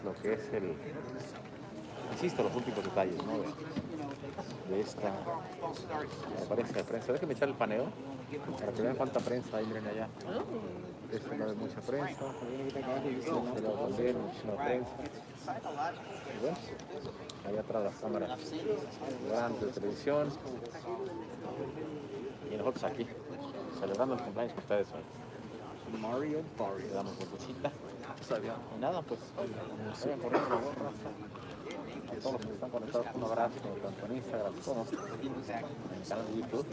lo que es el, insisto, los últimos detalles, ¿no? de esta apariencia de prensa. Déjenme echar el paneo para que vean cuánta prensa hay, miren allá. Este no es mucha prensa, también muchísima prensa. Y bueno, allá atrás las cámaras grandes de televisión. Y nosotros aquí, celebrando el cumpleaños con ustedes hoy. Mario Barrio. Le damos vueltecita. Y nada, pues, vayan corriendo la gorra. A todos los que están conectados, un abrazo, tanto en Instagram como en el canal de YouTube.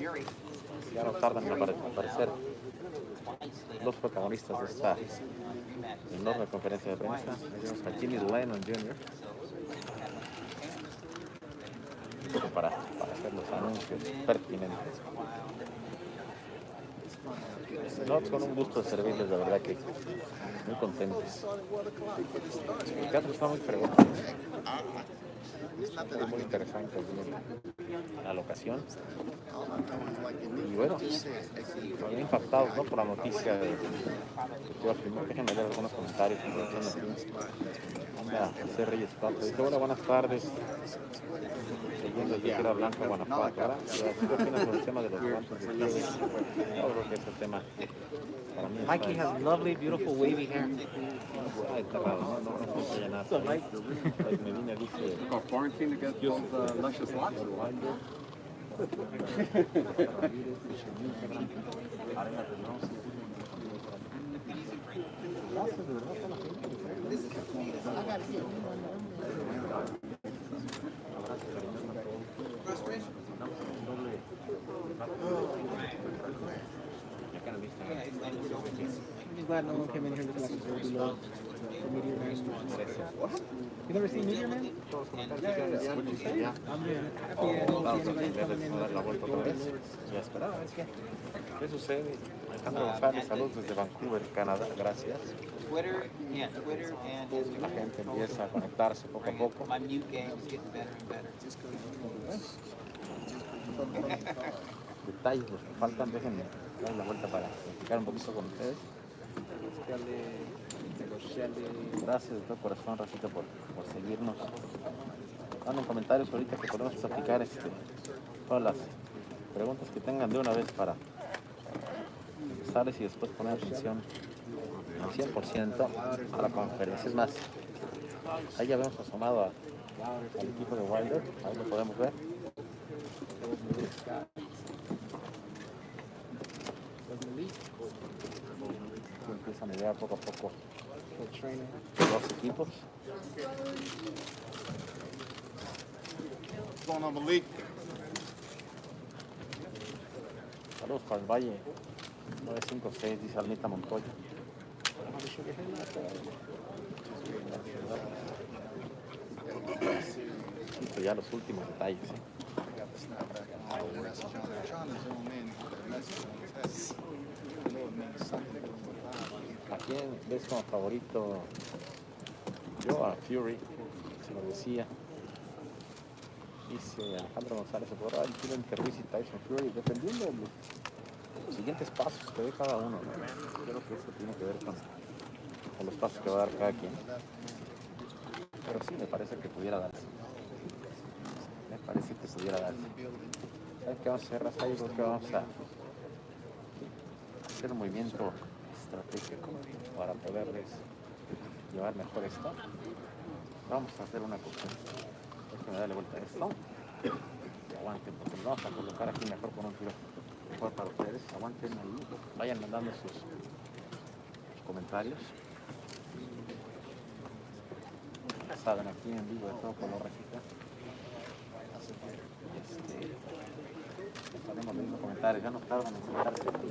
Ya no tardan en aparecer los protagonistas de esta enorme conferencia de prensa. Tenemos a Jimmy Lennon Jr. para hacer los anuncios pertinentes. No, con un gusto de servirles, de verdad que muy contentos. El teatro está muy fregón. Es muy interesante la locación. Y bueno, muy impactados, ¿no? Por la noticia de que iba a filmar. Déjenme leer algunos comentarios. Anda, José Reyes Pato dice: hola, buenas tardes. Siguiendo desde Tierra Blanca, Guanajuato. Ahora, ¿qué opinas sobre el tema de los guantes de piel? Yo creo que ese tema para mí Mikey has lovely, beautiful, wavy hair. está enterrado, no se nada. So, Mike? Medina dice: quarantine against those luscious locks. I'm glad no one came in here looking like a dirty love. Meteor Man. You never seen Meteor Man? Ya. Vamos a dar la vuelta otra vez. Ya esperaba, es que. ¿Qué sucede? Alejandro González, saludos desde Vancouver, Canadá, gracias. La gente empieza a conectarse poco a poco. Detalles los que faltan, déjenme dar la vuelta para explicar un poquito con ustedes. Gracias de todo corazón, Racita, por seguirnos. Manden comentarios ahorita que podemos platicar todas las preguntas que tengan de una vez para empezarles y después poner atención al 100% a la conferencia. Es más, ahí ya habíamos asomado al equipo de Wiley, ahí lo podemos ver. Empiezan a llegar poco a poco los equipos. Saludos para el Valle 956, dice Almita Montoya. Y pues ya los últimos detalles. ¿A quién ves como favorito? Yo a Fury, se lo decía. Dice Alejandro González, se podrá decir entre Ruiz y Tyson Fury, dependiendo de los siguientes pasos que dé cada uno, ¿no? Yo creo que eso tiene que ver con los pasos que va a dar cada quien. Pero sí, me parece que pudiera darse. ¿Sabes qué vamos a hacer, Raza? Yo creo que vamos a hacer un movimiento estratégico para poderles llevar mejor esto. Vamos a hacer una cosa. Déjenme darle vuelta a esto. Y aguanten, porque nos vamos a colocar aquí mejor con un tiro mejor para ustedes. Aguanten ahí. Vayan mandando sus comentarios. Saben, aquí en vivo de todo color, Rajita. Estaremos leyendo comentarios. Ya no tardan en sentarse aquí.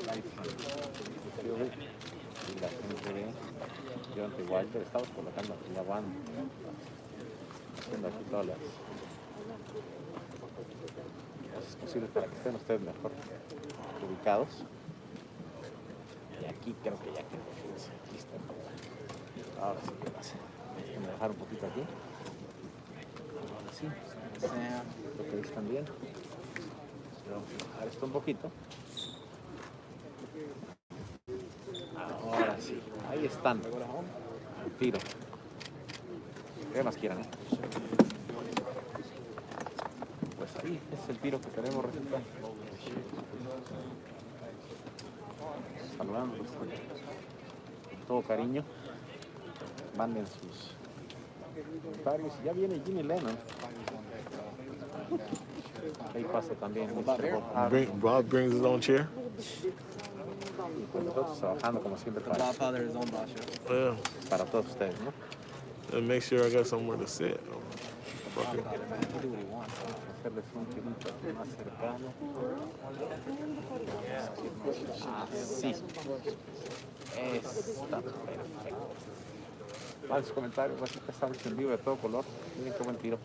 La gente y la gente de John Walter. Estamos colocando aquí, ya van haciendo aquí todas las cosas posibles para que estén ustedes mejor ubicados. Y aquí creo que ya quedó. Aquí está. Ahora sí que pasa. Déjenme dejar un poquito aquí. Ahora sí. Lo que están bien. Vamos a bajar esto un poquito. Ahora sí. Ahí están. El tiro. ¿Qué más quieran? Pues ahí es el tiro que queremos resultar. Saludándolos con todo cariño. Manden sus comentarios. Ya viene Jimmy Lennon. Ahí pasa también. Bob brings his own chair. Y pues nosotros trabajando como siempre para todos ustedes, ¿no? And make sure I got somewhere to sit. Hacerles un tirito más cercano. Así. Está perfecto. Más comentarios, así que estamos en vivo de todo color. Miren qué buen tiro.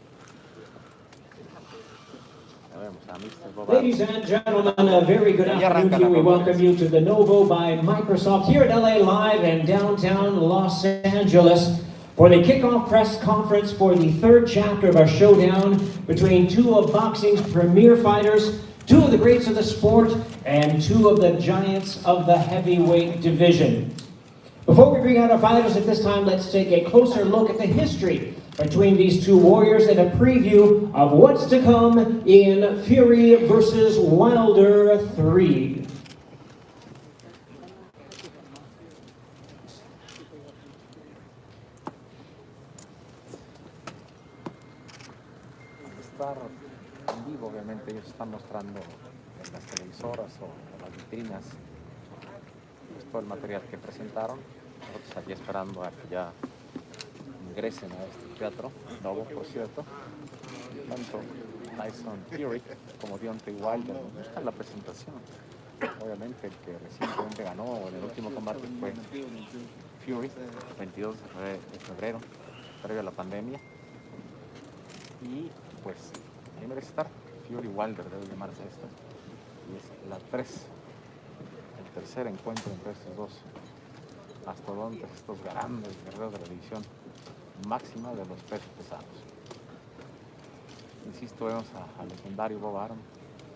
Ya vemos a Mr. Bob. Ladies and gentlemen, a very good afternoon to you. We welcome you to the Novo by Microsoft here at LA Live and downtown Los Angeles for the kickoff press conference for the third chapter of our showdown between two of boxing's premier fighters, two of the greats of the sport, and two of the giants of the heavyweight division. Before we bring out our fighters at this time, let's take a closer look at the history between these two warriors and a preview of what's to come in Fury versus Wilder 3. Estar en vivo, obviamente ellos están mostrando en las televisoras o en las vitrinas pues, todo el material que presentaron. Nosotros aquí esperando a que ya ingresen a este teatro nuevo, por cierto. Tanto Tyson Fury como Deontay Wilder nos gusta la presentación. Obviamente el que recientemente ganó en el último combate fue Fury, 22 de febrero, previo a la pandemia. Y pues ahí merece estar. Fury Wilder debe llamarse esto. Y es la 3, el tercer encuentro entre estos dos mastodontes, estos grandes guerreros de la división máxima de los pesos pesados. Insisto, vemos al legendario Bob Arum,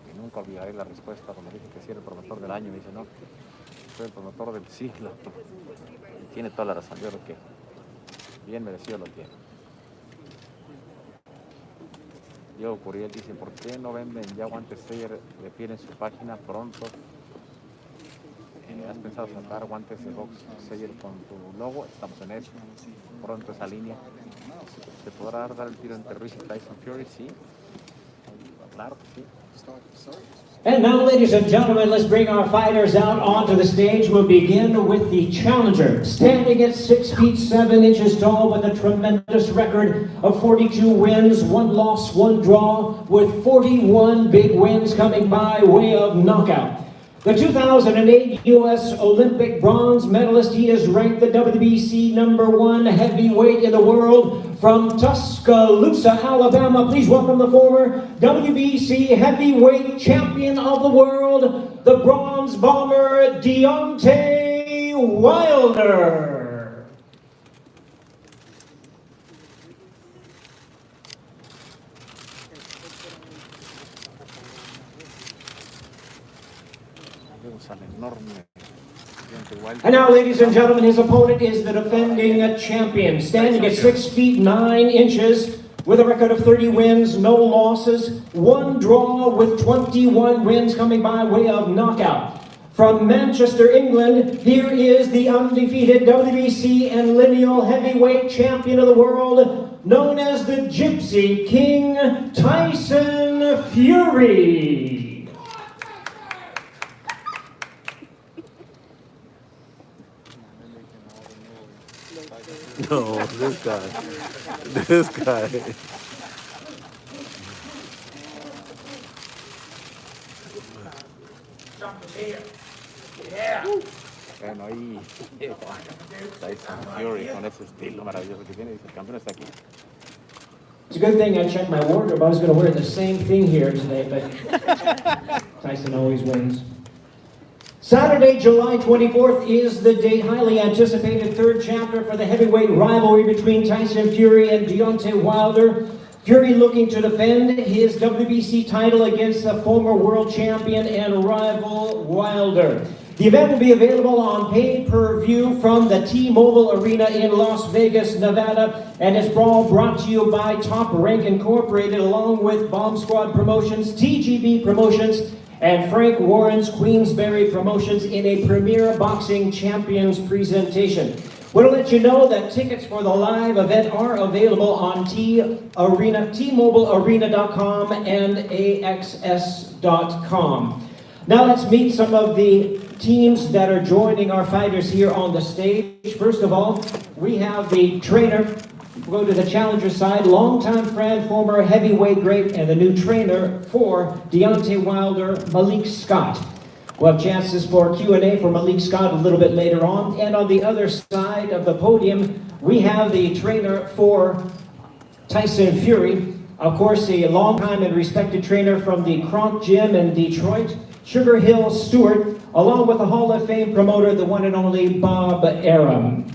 que nunca olvidaré la respuesta cuando dije que sí era el promotor del año. Me dice, no, soy el promotor del siglo. Y tiene toda la razón, yo creo que bien merecido lo tiene. Diego Curiel dice, ¿por qué no venden ya guantes Sayer de piel en su página pronto? ¿Has pensado sacar guantes de box Sayer con tu logo? Estamos en eso. Pronto esa línea. ¿Se podrá dar el tiro entre Ruiz y Tyson Fury? Sí. Claro que sí. And now, ladies and gentlemen, let's bring our fighters out onto the stage. We'll begin with the challenger, standing at 6 feet 7 inches tall with a tremendous record of 42 wins, 1 loss, 1 draw, with 41 big wins coming by way of knockout. The 2008 U.S. Olympic bronze medalist, he is ranked the WBC #1 heavyweight in the world from Tuscaloosa, Alabama. Please welcome the former WBC heavyweight champion of the world, the bronze bomber, Deontay Wilder. And now, ladies and gentlemen, his opponent is the defending champion, standing at 6 feet 9 inches with a record of 30 wins, no losses, 1 draw with 21 wins coming by way of knockout. From Manchester, England, here is the undefeated WBC and lineal heavyweight champion of the world, known as the Gypsy King, Tyson Fury. No, this guy. This guy. Bueno, ahí Tyson Fury con ese estilo maravilloso que tiene, dice, el campeón está aquí. It's a good thing I checked my wardrobe. I was going to wear the same thing here today, but Tyson always wins. Saturday, July 24th is the date, highly anticipated third chapter for the heavyweight rivalry between Tyson Fury and Deontay Wilder. Fury looking to defend his WBC title against the former world champion and rival Wilder. The event will be available on pay-per-view from the T-Mobile Arena in Las Vegas, Nevada, and is brought to you by Top Rank Incorporated, along with Bomb Squad Promotions, TGB Promotions, and Frank Warren's Queensberry Promotions in a Premier Boxing Champions presentation. We'll let you know that tickets for the live event are available on T-MobileArena.com and AXS.com. Now let's meet some of the teams that are joining our fighters here on the stage. First of all, we have the trainer. We'll go to the challenger side, longtime friend, former heavyweight great, and the new trainer for Deontay Wilder, Malik Scott. We'll have chances for Q&A for Malik Scott a little bit later on. And on the other side of the podium, we have the trainer for Tyson Fury. Of course, a longtime and respected trainer from the Kronk Gym in Detroit, Sugar Hill Stewart, along with the Hall of Fame promoter, the one and only Bob Arum.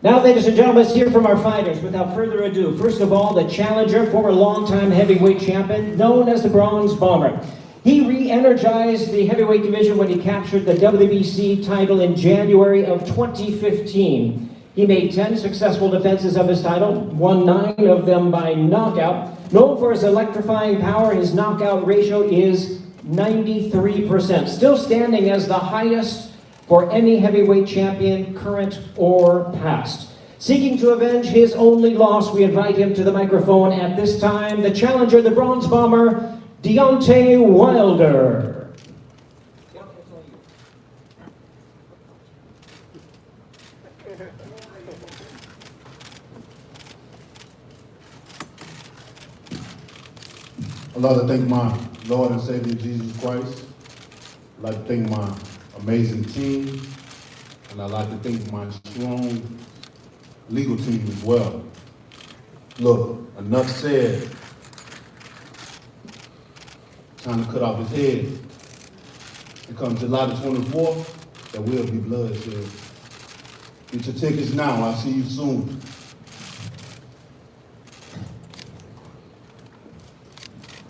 Now, ladies and gentlemen, let's hear from our fighters. Without further ado, first of all, the challenger, former longtime heavyweight champion, known as the Bronze Bomber. He re-energized the heavyweight division when he captured the WBC title in January of 2015. He made 10 successful defenses of his title, won 9 of them by knockout. Known for his electrifying power, his knockout ratio is 93%, still standing as the highest for any heavyweight champion, current or past. Seeking to avenge his only loss, we invite him to the microphone at this time, the challenger, the Bronze Bomber, Deontay Wilder. I'd like to thank my Lord and Savior Jesus Christ. I'd like to thank my amazing team, and I'd like to thank my strong legal team as well. Look, enough said. Time to cut off his head. And come July the 24th, there will be bloodshed. Get your tickets now. I'll see you soon.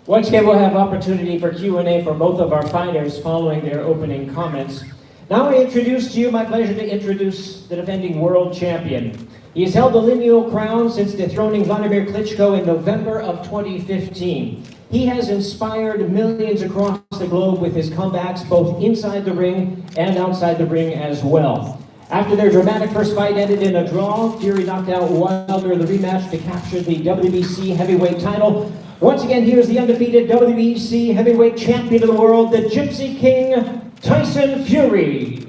Once again, we'll have opportunity for Q&A for both of our fighters following their opening comments. Now I introduce to you, my pleasure to introduce the defending world champion. He has held the lineal crown since dethroning Vladimir Klitschko in November of 2015. He has inspired millions across the globe with his comebacks, both inside the ring and outside the ring as well. After their dramatic first fight ended in a draw, Fury knocked out Wilder in the rematch to capture the WBC heavyweight title. Once again, here's the undefeated WBC heavyweight champion of the world, the Gypsy King, Tyson Fury.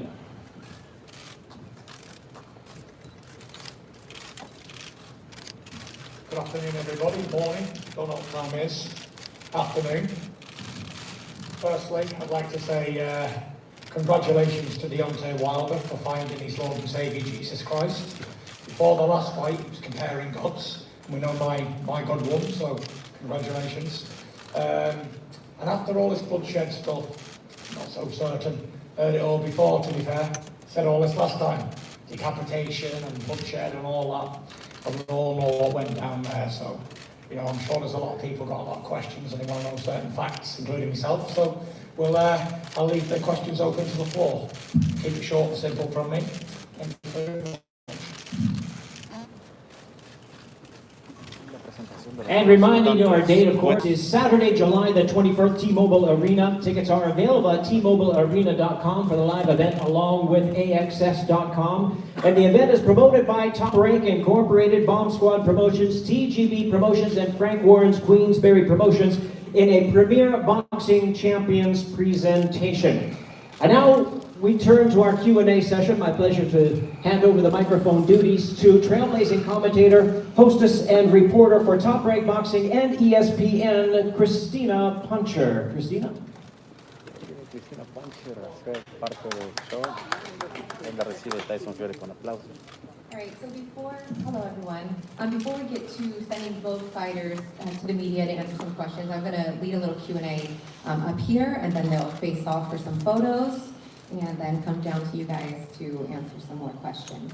Good afternoon, everybody. Morning. Don't know what time it is. Afternoon. Firstly, I'd like to say congratulations to Deontay Wilder for finding his Lord and Saviour Jesus Christ. Before the last fight, he was comparing gods. We know my God won, so congratulations. And after all this bloodshed stuff, not so certain. Heard it all before, to be fair. Said all this last time. Decapitation and bloodshed and all that. And we all know what went down there, so, you know, I'm sure there's a lot of people got a lot of questions and they want to know certain facts, including myself, so I'll leave the questions open to the floor. Keep it short and simple from me. Thank you very much. And reminding you, our date, of course, is Saturday, July the 21st, T-Mobile Arena. Tickets are available at TMobileArena.com for the live event, along with AXS.com. And the event is promoted by Top Rank Incorporated, Bomb Squad Promotions, TGB Promotions, and Frank Warren's Queensberry Promotions in a Premier Boxing Champions presentation. And now we turn to our Q&A session. My pleasure to hand over the microphone duties to trailblazing commentator, hostess, and reporter for Top Rank Boxing and ESPN, Christina Puncher. Christina? Christina Puncher, hacer parte del show. Ella recibe Tyson Fury con aplausos. All right, so hello everyone. Before we get to sending both fighters to the media to answer some questions, I'm going to lead a little Q&A up here, and then they'll face off for some photos, and then come down to you guys to answer some more questions.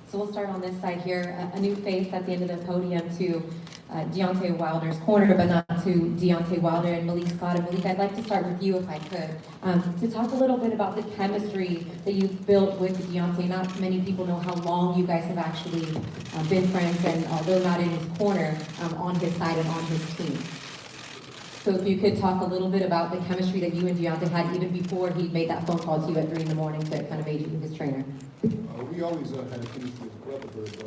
So we'll start on this side here, a new face at the end of the podium to Deontay Wilder's corner, but not to Deontay Wilder and Malik Scott. And Malik, I'd like to start with you if I could, to talk a little bit about the chemistry that you've built with Deontay. Not many people know how long you guys have actually been friends, and although not in his corner, on his side and on his team. So if you could talk a little bit about the chemistry that you and Deontay had even before he made that phone call to you at 3 in the morning to kind of make you his trainer. We always had a chemistry with brotherhood,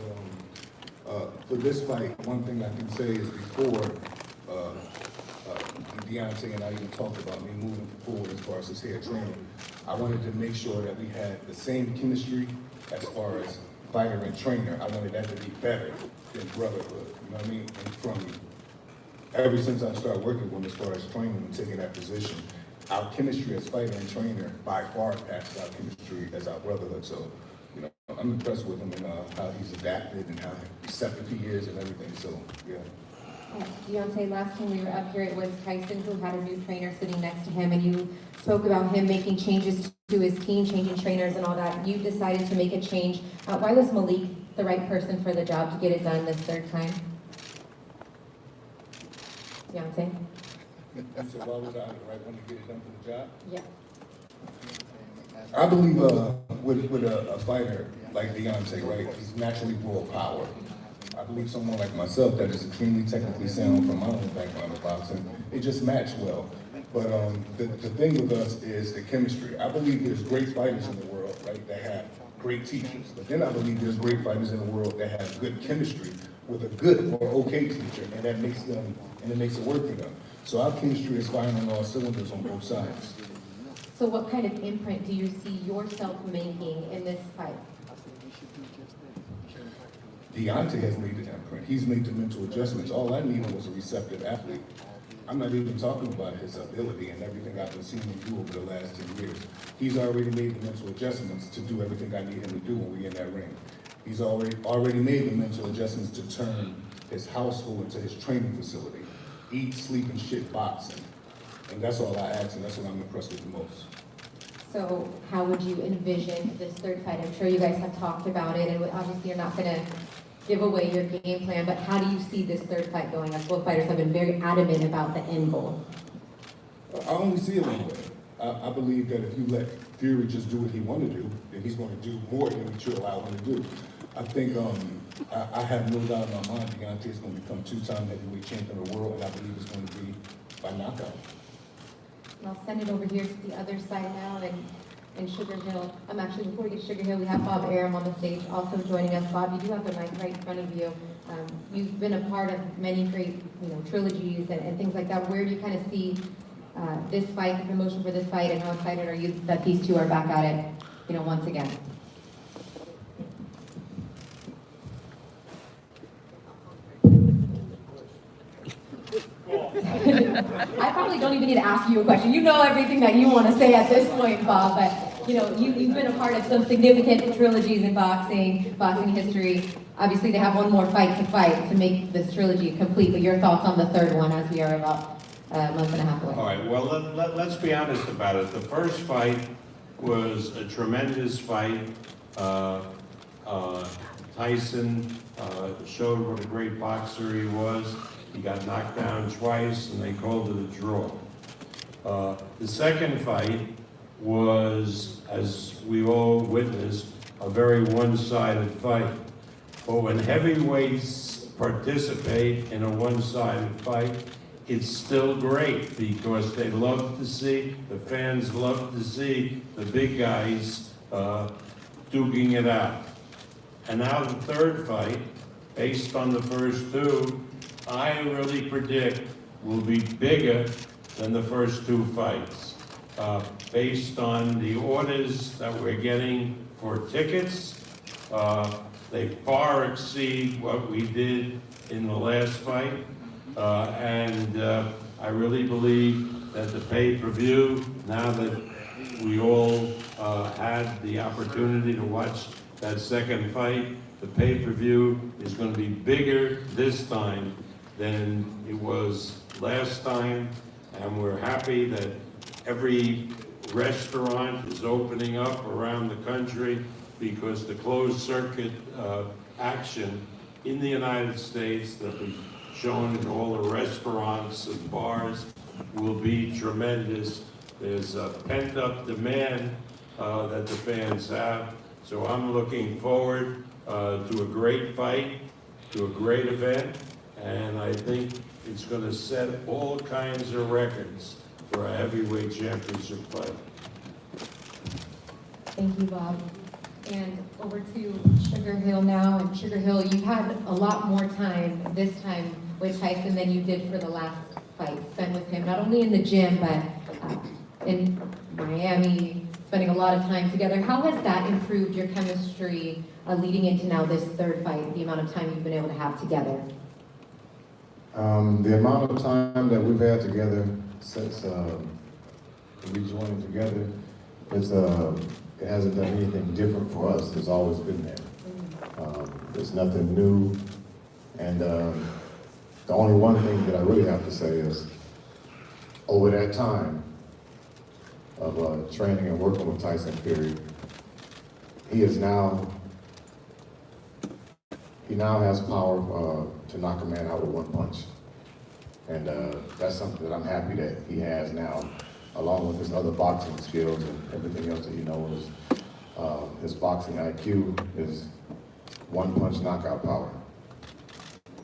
but for this fight, one thing I can say is before Deontay and I even talked about me moving forward as far as his head training, I wanted to make sure that we had the same chemistry as far as fighter and trainer. I wanted that to be better than brotherhood, you know what I mean? And from ever since I started working with him as far as training and taking that position, our chemistry as fighter and trainer by far passes our chemistry as our brotherhood. So, you know, I'm impressed with him and how he's adapted and how receptive he is and everything. So, yeah. Deontay, last time we were up here, it was Tyson who had a new trainer sitting next to him, and you spoke about him making changes to his team, changing trainers and all that. You decided to make a change. Why was Malik the right person for the job to get it done this third time? Deontay? You said, why was I the right one to get it done for the job? Yeah. I believe with a fighter like Deontay, right, he's naturally full of power. I believe someone like myself that is extremely technically sound from my own background of boxing, it just matched well. But the thing with us is the chemistry. I believe there's great fighters in the world, right, that have great teachers. But then I believe there's great fighters in the world that have good chemistry with a good or okay teacher, and that makes them, and it makes it work for them. So our chemistry is firing on all cylinders on both sides. So what kind of imprint do you see yourself making in this fight? Deontay has made the imprint. He's made the mental adjustments. All I needed was a receptive athlete. I'm not even talking about his ability and everything I've been seeing him do over the last 10 years. He's already made the mental adjustments to do everything I need him to do when we in that ring. He's already made the mental adjustments to turn his household into his training facility. Eat, sleep, and shit boxing. And that's all I ask, and that's what I'm impressed with the most. So how would you envision this third fight? I'm sure you guys have talked about it, and obviously you're not going to give away your game plan, but how do you see this third fight going? As both fighters have been very adamant about the end goal. I only see it one way. I believe that if you let Fury just do what he want to do, then he's going to do more than what you allow him to do. I think I have no doubt in my mind Deontay is going to become 2-time heavyweight champion of the world, and I believe it's going to be by knockout. I'll send it over here to the other side now, and Sugar Hill. Actually, before we get to Sugar Hill, we have Bob Arum on the stage also joining us. Bob, you do have the mic right in front of you. You've been a part of many great, trilogies and things like that. Where do you kind of see this fight, the promotion for this fight, and how excited are you that these two are back at it, once again? I probably don't even need to ask you a question. You know everything that you want to say at this point, Bob, but you've been a part of some significant trilogies in boxing history. Obviously, they have one more fight to make this trilogy complete, but your thoughts on the third one as we are about a month and a half away? All right, well, let's be honest about it. The first fight was a tremendous fight. Tyson showed what a great boxer he was. He got knocked down twice, and they called it a draw. The second fight was, as we all witnessed, a very one-sided fight. But when heavyweights participate in a one-sided fight, it's still great because they love to see, the fans love to see the big guys duking it out. And now the third fight, based on the first two, I really predict will be bigger than the first two fights. Based on the orders that we're getting for tickets, they far exceed what we did in the last fight. And I really believe that the pay-per-view, now that we all had the opportunity to watch that second fight, the pay-per-view is going to be bigger this time than it was last time, and we're happy that every restaurant is opening up around the country because the closed circuit action in the United States that we shown in all the restaurants and bars will be tremendous. There's a pent-up demand that the fans have. So I'm looking forward to a great fight, to a great event, and I think it's going to set all kinds of records for a heavyweight championship fight. Thank you, Bob. And over to Sugar Hill now. And Sugar Hill, you had a lot more time this time with Tyson than you did for the last fight spent with him, not only in the gym, but in Miami, spending a lot of time together. How has that improved your chemistry leading into now this third fight, the amount of time you've been able to have together? The amount of time that we've had together since we joined together, it hasn't done anything different for us. It's always been there. There's nothing new. And the only one thing that I really have to say is, over that time of training and working with Tyson Fury, he now has power to knock a man out with one punch. And that's something that I'm happy that he has now, along with his other boxing skills and everything else that he knows. His boxing IQ, his one punch knockout power.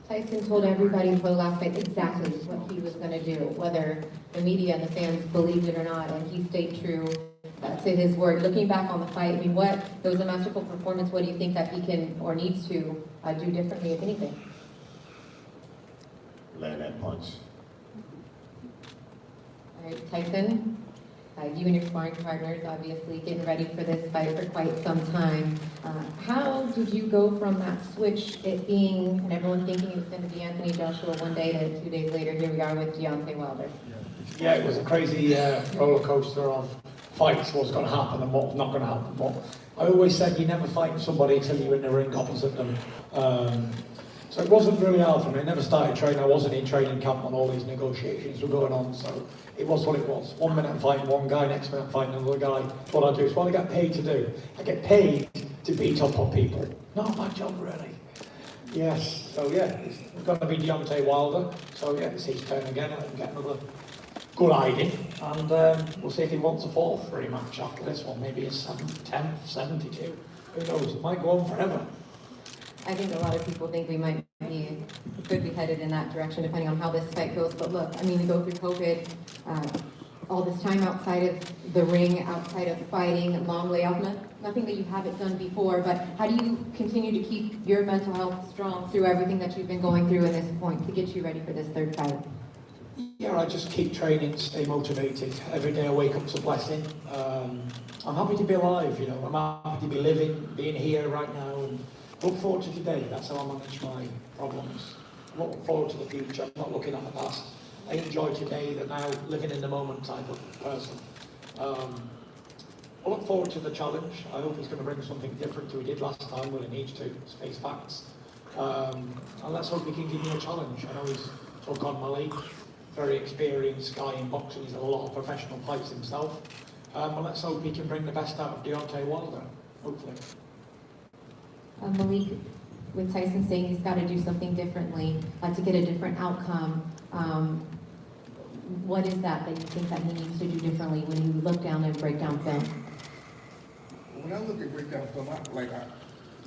Tyson told everybody before the last fight exactly what he was going to do, whether the media and the fans believed it or not, and he stayed true to his word. Looking back on the fight, I mean, it was a masterful performance. What do you think that he can or needs to do differently, if anything? Land that punch. All right, Tyson, you and your sparring partners obviously getting ready for this fight for quite some time. How did you go from that switch, it being, and everyone thinking it was going to be Anthony Joshua one day, to 2 days later, here we are with Deontay Wilder? Yeah, it was a crazy roller coaster of fights, what's going to happen and what's not going to happen. But I always said you never fight somebody until you're in the ring opposite them. So it wasn't really hard for me. I never started training. I wasn't in training camp when all these negotiations were going on. So it was what it was. 1 minute I'm fighting one guy, next minute I'm fighting another guy. What I do is what I get paid to do. I get paid to beat up on people. Not my job, really. Yes. So yeah, it's going to be Deontay Wilder. So yeah, it's his turn again. I can get another good hiding, and we'll see if he wants a fourth rematch after this one. Maybe it's 10th, 72. Who knows? It might go on forever. I think a lot of people think we could be headed in that direction depending on how this fight goes. But look, I mean, we go through COVID, all this time outside of the ring, outside of fighting, long layoff, nothing that you haven't done before. But how do you continue to keep your mental health strong through everything that you've been going through at this point to get you ready for this third fight? Yeah, I just keep training, stay motivated. Every day I wake up's a blessing. I'm happy to be alive, you know. I'm happy to be living, being here right now, and look forward to today. That's how I manage my problems. I look forward to the future. I'm not looking at the past. I enjoy today, that now living in the moment type of person. I look forward to the challenge. I hope he's going to bring something different to what he did last time. Well, he needs to face facts. And let's hope he can give me a challenge. I know he's took on Malik, very experienced guy in boxing. He's had a lot of professional fights himself. And let's hope he can bring the best out of Deontay Wilder, hopefully. Malik, with Tyson saying he's got to do something differently to get a different outcome, what is that you think that he needs to do differently when you look down and break down film? When I look at breakdown film,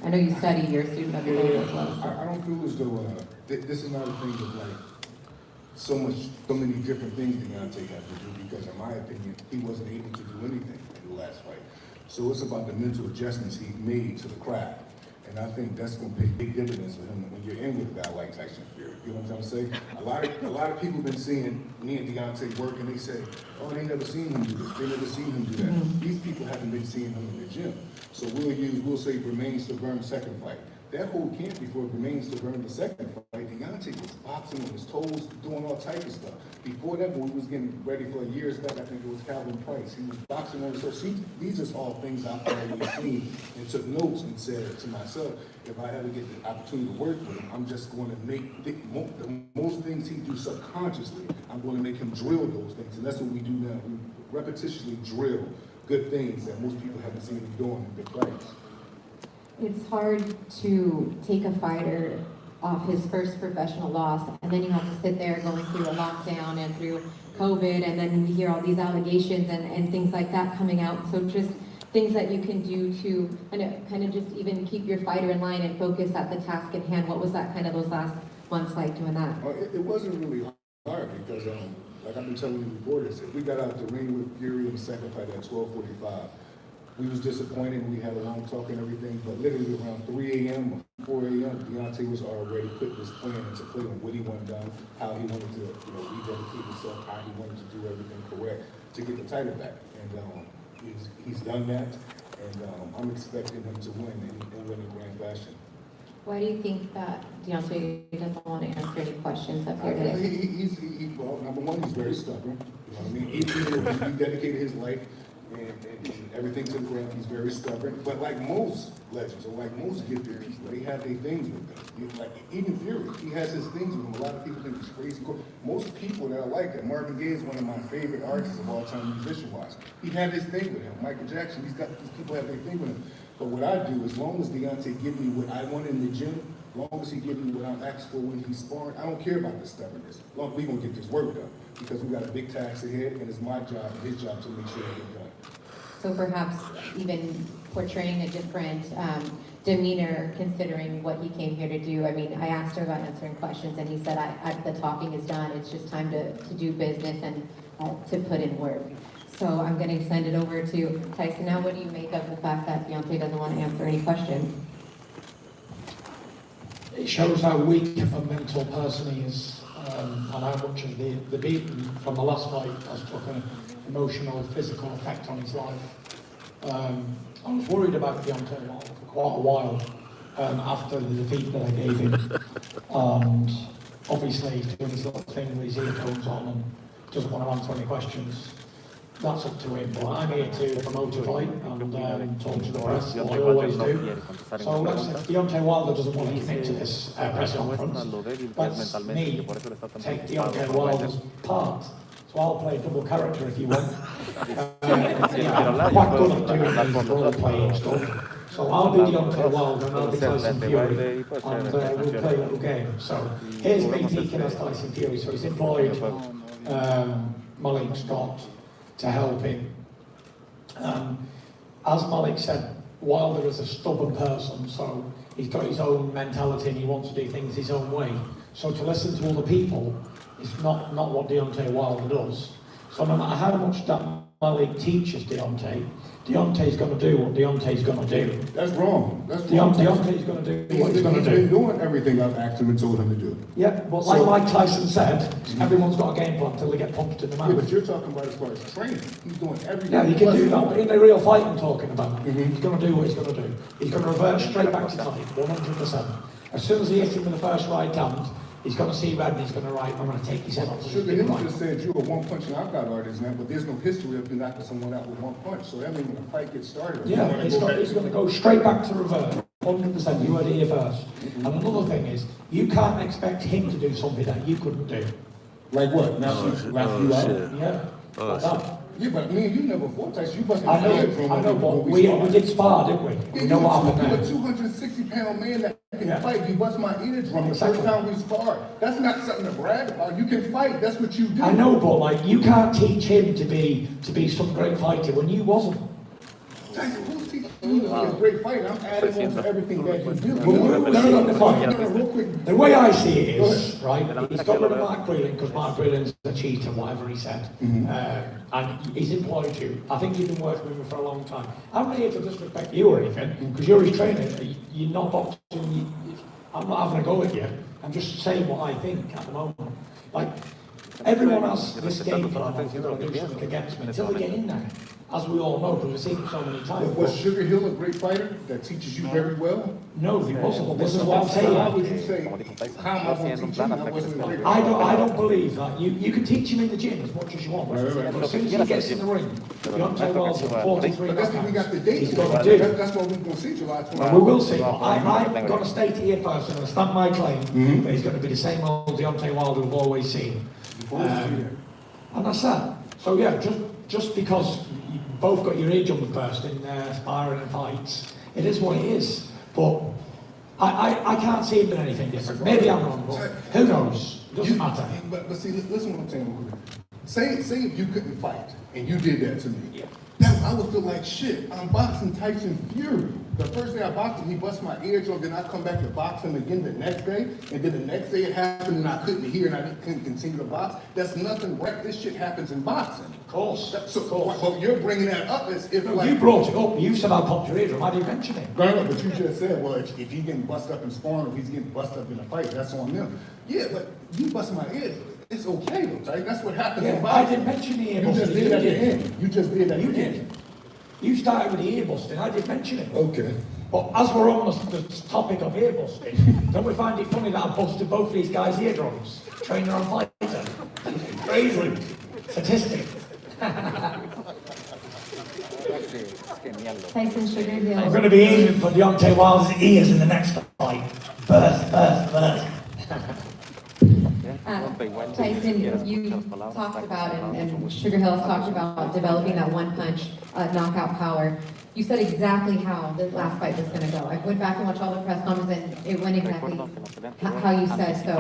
I know you study, you're a student of your game as well. So. I don't feel as though this is not a thing of so many different things Deontay had to do, because in my opinion, he wasn't able to do anything in the last fight. So it's about the mental adjustments he made to the craft. And I think that's going to pay big dividends for him when you're in with a guy like Tyson Fury. You know what I'm trying to say? A lot of people have been seeing me and Deontay work, and they say, oh, they never seen him do this. They never seen him do that. Mm-hmm. These people haven't been seeing him in the gym. So we'll say Bermain Stavern second fight. That whole camp before Bermain Stavern the second fight, Deontay was boxing on his toes, doing all type of stuff. Before that, when he was getting ready for years back, I think it was Calvin Price. He was boxing on his toes. See, these are all things I've already seen and took notes and said to myself, if I ever get the opportunity to work with him, I'm just going to make the most things he do subconsciously, I'm going to make him drill those things. And that's what we do now. We repetitiously drill good things that most people haven't seen him doing in big fights. It's hard to take a fighter off his first professional loss, and then you have to sit there going through a lockdown and through COVID, and then we hear all these allegations and things like that coming out. So just things that you can do to kind of just even keep your fighter in line and focus at the task at hand. What was that kind of those last months like doing that? It wasn't really hard because, like I've been telling you reporters, if we got out the ring with Fury in the second fight at 12:45, we was disappointed. We had a long talk and everything, but literally around 3 a.m. or 4 a.m., Deontay was already putting his plan into play on what he wanted done, how he wanted to, rededicate himself, how he wanted to do everything correct to get the title back. And he's done that, and I'm expecting him to win and win in grand fashion. Why do you think that Deontay doesn't want to answer any questions up here today? Well, number one, he's very stubborn. You know what I mean? He dedicated his life and everything to the craft. He's very stubborn. But like most legends, or like most gifted people, they have their things with them. Like even Fury, he has his things with him. A lot of people think he's crazy. Most people that are like that, Marvin Gaye is one of my favorite artists of all time, musician-wise. He had his thing with him. Michael Jackson, these people have their thing with him. But what I do, as long as Deontay give me what I want in the gym, as long as he give me what I'm asked for when he's sparring, I don't care about the stubbornness. As long as we're going to get this work done. Because we got a big task ahead, and it's my job and his job to make sure it gets done. So perhaps even portraying a different demeanor, considering what he came here to do. I mean, I asked him about answering questions, and he said, the talking is done. It's just time to do business and to put in work. So I'm going to send it over to Tyson. Now, what do you make of the fact that Deontay doesn't want to answer any questions? It shows how weak of a mental person he is, and how much of the beating from the last fight has took an emotional, physical effect on his life. I was worried about Deontay Wilder for quite a while after the defeat that I gave him. And obviously he's doing his little thing with his earphones on and doesn't want to answer any questions. That's up to him, but I'm here to promote a fight and talk to the press, like I always do. So if Deontay Wilder doesn't want to commit to this press conference, let's me take Deontay Wilder's part. So I'll play double character if you want. I'm quite good at doing these role-playing stuff. So I'll be Deontay Wilder and I'll be Tyson Fury, and we'll play a little game. So here's me taking as Tyson Fury. So he's employed Malik Scott to help him. As Malik said, Wilder is a stubborn person, so he's got his own mentality and he wants to do things his own way. So to listen to other people is not what Deontay Wilder does. So no matter how much that Malik teaches Deontay's going to do what Deontay's going to do. That's wrong. That's wrong. Deontay's going to do what he's going to do. He's been doing everything I've asked him and told him to do. Yeah, but like Mike Tyson said, everyone's got a game plan until they get punched in the mouth. Yeah, but you're talking about as far as training. He's doing everything. Yeah, he can do that. But in the real fight I'm talking about, he's going to do what he's going to do. He's going to revert straight back to type, 100%. As soon as he hits him with the first right hand, he's going to see red and he's going to write, I'm going to take his head off. Sugar Hill just said you're a one-punch knockout artist now, but there's no history of you knocking someone out with one punch. So that means when the fight gets started, yeah, he's going to go straight back to revert. 100%, you heard it here first. And another thing is, you can't expect him to do something that you couldn't do. Like what? Now you out? Yeah, like that. Yeah, but me and you never fought Tyson. You must I know, but we did spar, didn't we? Yeah, We know what happened you're there. a 260-pound man that can fight. You bust my eardrum the first time we sparred. That's not something to brag about. You can fight. That's what you do. I know, but like you can't teach him to be some great fighter when you wasn't. Tyson, who's teaching you to be a great fighter? I'm adding on to everything that you do. Real quick. The way I see it is, right, he's got rid of Mark Breland because Mark Breland's a cheater, whatever he said. And he's employed you. I think you've been working with him for a long time. I'm not here to disrespect you or anything, because you're his trainer. You're not boxing. I'm not having a go at you. I'm just saying what I think at the moment. Like, everyone has this game plan of they're going to do something against me until they get in there. As we all know, because we've seen it so many times. Was Sugar Hill a great fighter that teaches you very well? No, he wasn't. This is what I'm saying. How would you say, how am I going to teach him? I wasn't a great I don't believe that. You can teach him in the gym as much as you want. But as soon as he gets in the ring, Deontay Wilder, 43 But that's what we got the date. he's going to do. That's what we're going to see July 20th. Well, we will see. I'm going to state it here first, and I'm going to stamp my claim that he's going to be the same old Deontay Wilder we've always seen. And that's that. So yeah, just because you both got your eardrums burst in sparring and fights, it is what it is. But I can't see him doing anything different. Maybe I'm wrong, but who knows? Doesn't matter. But see, listen what I'm saying. Say if you couldn't fight and you did that to me. Yeah. I would feel like shit. I'm boxing Tyson Fury. The first day I boxed him, he bust my eardrum, then I come back to box him again the next day, and then the next day it happened and I couldn't hear and I couldn't continue to box. That's nothing right. This shit happens in boxing. Of course. But you're bringing that up as if You brought it up. You said I popped your eardrum. I didn't mention it. Right, but you just said, well, if he's getting bust up in sparring, or if he's getting bust up in a fight, that's on them. Yeah, but you bust my ear. It's okay though, right? That's what happens in boxing. I didn't mention the ear You busting. just did it at the end. You just did it at the end. You did. You started with the ear busting. I didn't mention it. Okay. But as we're on the topic of ear busting, don't we find it funny that I busted both of these guys' eardrums? Trainer and fighter. Crazy. Statistic. Tyson Sugar I'm going to be aiming for Deontay Wilder's ears in the next fight. Burst. Tyson, you talked about, and Sugar Hill has talked about developing that one punch knockout power. You said exactly how the last fight was going to go. I went back and watched all the press conferences, and it went exactly how you said. So,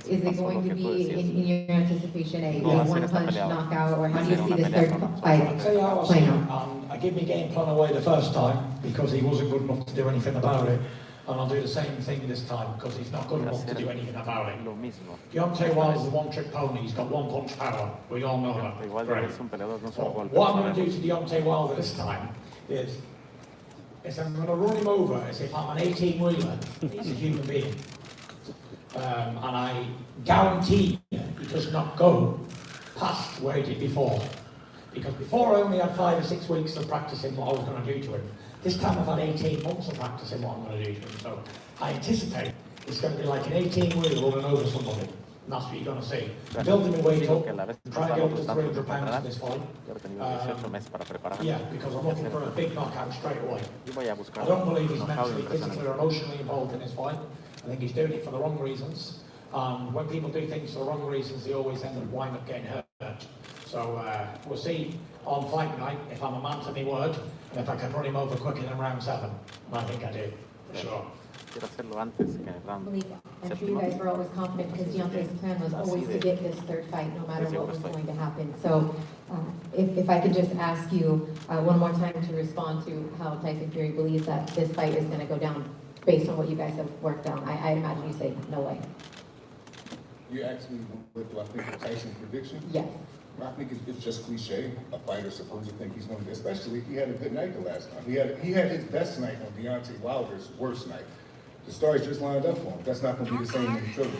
is it going to be, in your anticipation, a one punch knockout, or how do you see this third fight playing out? I gave my game plan away the first time because he wasn't good enough to do anything about it. And I'll do the same thing this time because he's not good enough to do anything about it. Deontay Wilder's the one-trick pony. He's got one punch power. We all know that. Great. What I'm going to do to Deontay Wilder this time is I'm going to run him over as if I'm an 18-wheeler. He's a human being. And I guarantee he does not go past where he did before. Because before I only had 5 or 6 weeks of practicing what I was going to do to him. This time I've had 18 months of practicing what I'm going to do to him. So I anticipate it's going to be like an 18-wheeler running over somebody. And that's what you're going to see. Building my weight up, trying to get up to 300 pounds in this fight. Yeah, because I'm looking for a big knockout straight away. I don't believe he's mentally, physically, or emotionally involved in this fight. I think he's doing it for the wrong reasons. When people do things for the wrong reasons, they always end up wind up getting hurt. So we'll see on fight night if I'm a man to my word, and if I can run him over quicker than round 7. And I think I do, for sure. I'm sure you guys were always confident because Deontay's plan was always to get this third fight, no matter what was going to happen. So if I could just ask you one more time to respond to how Tyson Fury believes that this fight is going to go down based on what you guys have worked on. I imagine you say no way. You asked me what do I think of Tyson's prediction? Yes. I think it's just cliche. A fighter's supposed to think he's going to, especially he had a good night the last time. He had his best night on Deontay Wilder's worst night. The stars just lined up for him. That's not going to be the same in the trilogy.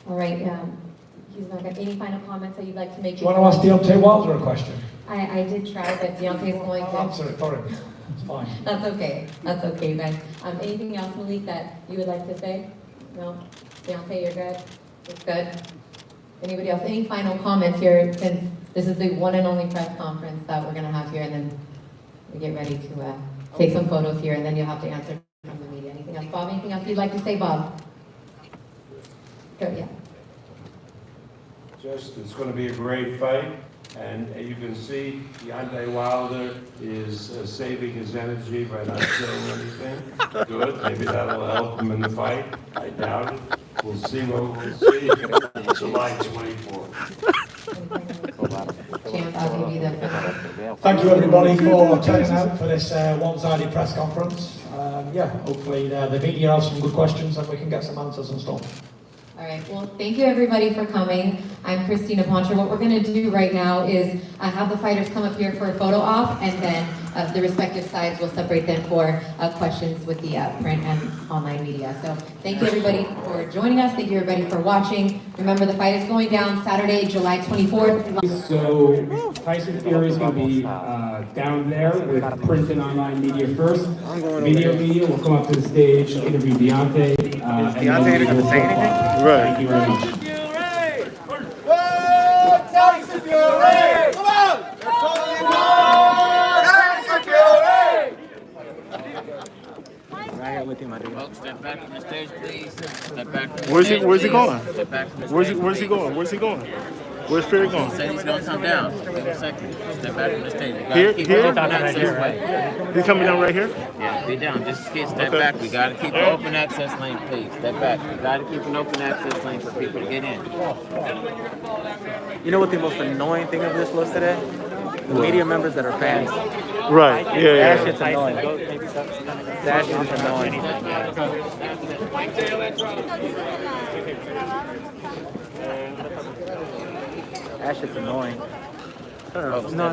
All right. He's not got any final comments that you'd like to make? Do you want to ask Deontay Wilder a question? I did try, but Deontay's going to I'll answer it for him. It's fine. That's okay. That's okay, guys. Anything else, Malik, that you would like to say? No? Deontay, you're good? It's good? Anybody else? Any final comments here, since this is the one and only press conference that we're going to have here, and then we get ready to take some photos here, and then you'll have to answer from the media. Anything else? Bob, anything else you'd like to say, Bob? Go, yeah. Just, it's going to be a great fight, and you can see Deontay Wilder is saving his energy by not saying anything. Good, maybe that'll help him in the fight. I doubt it. We'll see what we'll see. July 24th. Thank you everybody for turning out for this one-sided press conference. Hopefully the media have some good questions and we can get some answers and stuff. All right, well, thank you everybody for coming. I'm Christina Poncher. What we're going to do right now is have the fighters come up here for a photo op, and then the respective sides will separate them for questions with the print and online media. So thank you everybody for joining us. Thank you everybody for watching. Remember, the fight is going down Saturday, July 24th. So Tyson Fury is going to be down there with print and online media first. Media will come up to the stage, interview Deontay. Deontay going to say anything? Right. Thank you very much. Tyson Fury! Come on! Tyson Fury! Right here with him, I do. Step back from the stage, please. Step back from the Where's stage, he going? Step back from the Where's he stage, going? Where's he going? Where's Fury going? He said he's going to come down. Give him a second. Step back from the stage. Here? Keep Here? going. Right here. He's coming down right here? Yeah. Get down. Just step back. We gotta keep an open access lane, please. Step back. We gotta keep an open access lane for people to get in. You know what the most annoying thing of this was today? The media members that are fans. Right. Yeah. That shit's annoying. That shit's annoying. That shit's annoying. I don't know. No.